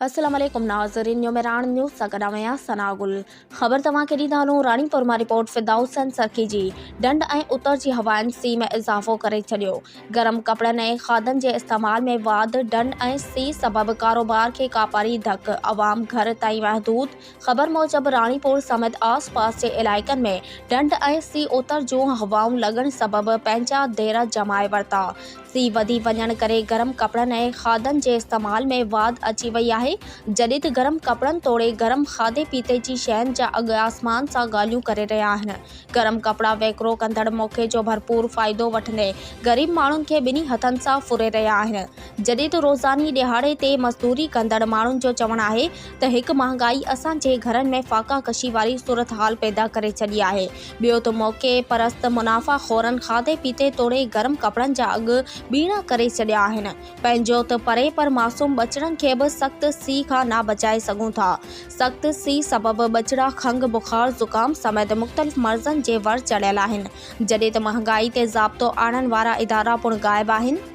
अस्सलाम वालेकुम नाज़रीन, न्यूमेरान न्यूज़ सगडावया सनागुल ख़बर तव्हां खे ॾींदा हलूं। राणीपुर मां रिपोर्ट फिरदाउस ऐं सरकी जी ढंढ ऐं उतर जी हवाउनि सी में इज़ाफ़ो करे छॾियो। गरम कपड़नि ऐं खाधनि जे इस्तेमाल में वाध ढंढ ऐं सी सबबि कारोबार खे कापारी धक, अवाम घर ताईं महदूद। ख़बर मूजिबि राणीपुर समेत आस पास जे इलाइक़नि में ढंढ ऐं सी उतर जूं हवाऊं लॻण सबबि पंहिंजा देर जमाए वरिता। सी वधी वञण करे गरम कपड़नि ऐं खाधनि जे इस्तेमाल में वाध अची वई आहे। जॾहिं त गरम कपड़नि तोड़े गरम खाधे पीते जी शयुनि जा अघ आसमान सां ॻाल्हियूं करे रहिया आहिनि। गरम कपड़ा विकिरो कंदड़ मौक़े जो भरपूर फ़ाइदो वठंदे ग़रीब माण्हुनि खे ॿिन्ही हथनि सां फुरे रहिया आहिनि। जॾहिं त रोज़ानी दिहाड़े ते मज़दूरी कंदड़ माण्हुनि जो चवणु आहे त हिकु महांगाई असांजे घरनि में फ़ाका कशी वारी सूरत हाल पैदा करे छॾी आहे। ॿियो त मौक़े परस्त मुनाफ़ा खोरनि खाधे पीते तोड़े गरम कपड़नि जा अघ ॿीणा करे छॾिया आहिनि। पंहिंजो त परे पर मासूम बचड़नि खे बि सख़्त सी खां न बचाए सघूं था। सख़्त सी सबबि बचड़ा खंघ, बुखार, ज़ुकाम समेत मुख़्तलिफ़ मर्ज़नि जे वर चढ़ियल आहिनि। जॾहिं त महांगाई ते ज़ाब्तो आणण वारा इदारा पिणु ग़ाइब आहिनि।